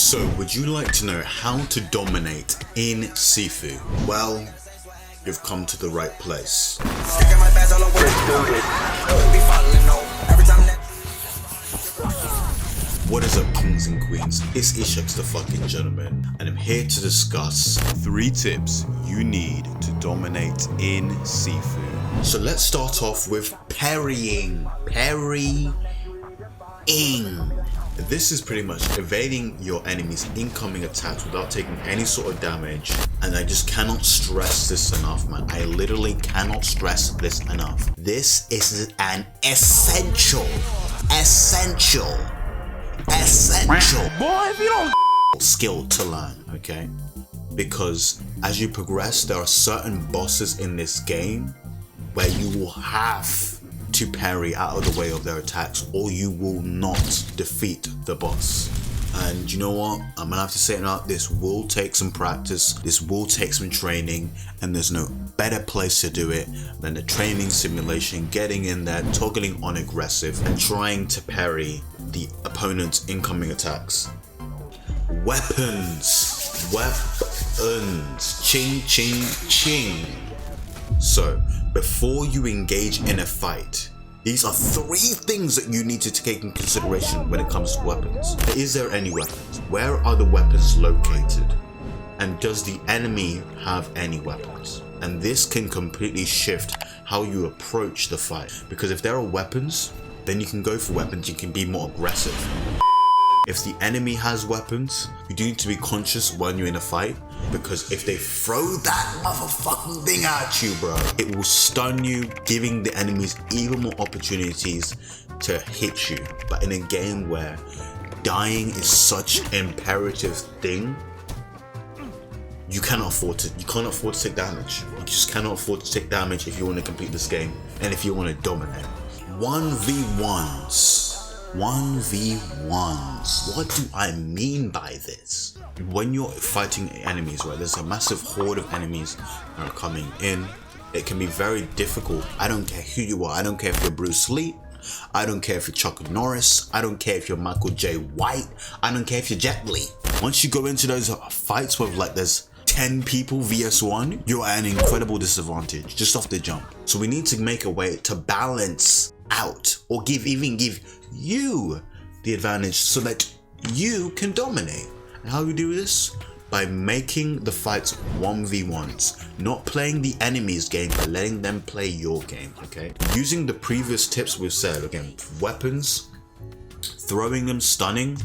So, would you like to know how to dominate in Sifu? Well, you've come to the right place. What is up, kings and queens? It's ESheks the fucking gentleman, and I'm here to discuss 3 tips you need to dominate in Sifu. So let's start off with parrying. Parrying. This is pretty much evading your enemy's incoming attacks without taking any sort of damage. And I just cannot stress this enough, man. I literally cannot stress this enough. This is an essential Boy, if you don't skill to learn, okay? Because as you progress, there are certain bosses in this game where you will have to parry out of the way of their attacks, or you will not defeat the boss. And you know what, I'm gonna have to say it now, this will take some practice, this will take some training, and there's no better place to do it than the training simulation, getting in there, toggling on aggressive and trying to parry the opponent's incoming attacks. Weapons, ching ching ching. So before you engage in a fight, these are 3 things that you need to take in consideration when it comes to weapons. Is there any weapons? Where are the weapons located? And does the enemy have any weapons? And this can completely shift how you approach the fight. Because if there are weapons, then you can go for weapons, you can be more aggressive. If the enemy has weapons, you do need to be conscious when you're in a fight, because if they throw that motherfucking thing at you, bro, it will stun you, giving the enemies even more opportunities to hit you. But in a game where dying is such an imperative thing, you cannot afford to take damage. You just cannot afford to take damage if you want to complete this game and if you want to dominate. 1v1s. What do I mean by this? When you're fighting enemies, right, there's a massive horde of enemies that are coming in. It can be very difficult. I don't care who you are. I don't care if you're Bruce Lee. I don't care if you're Chuck Norris. I don't care if you're Michael J. White. I don't care if you're Jet Li. Once you go into those fights with like there's 10 people vs 1, you're at an incredible disadvantage just off the jump. So we need to make a way to balance out, or even give you the advantage so that you can dominate. And how do we do this? By making the fights 1v1s, not playing the enemy's game, but letting them play your game, okay? Using the previous tips we've said, again, weapons, throwing them, stunning,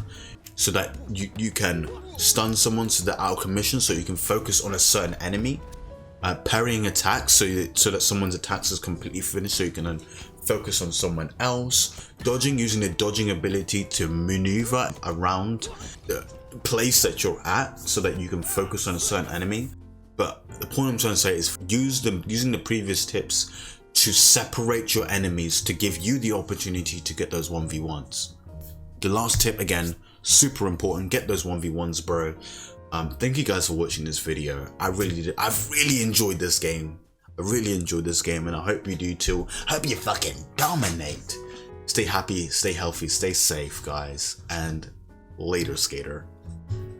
so that you can stun someone so they're out of commission, so you can focus on a certain enemy. Parrying attacks so that someone's attacks is completely finished, so you can then focus on someone else. Dodging, using the dodging ability to maneuver around the place that you're at so that you can focus on a certain enemy. But the point I'm trying to say is using the previous tips to separate your enemies, to give you the opportunity to get those 1v1s. The last tip, again, super important, get those 1v1s, bro. Thank you guys for watching this video. I've really enjoyed this game. I really enjoyed this game, and I hope you do too. Hope you fucking dominate. Stay happy, stay healthy, stay safe, guys, and later, skater.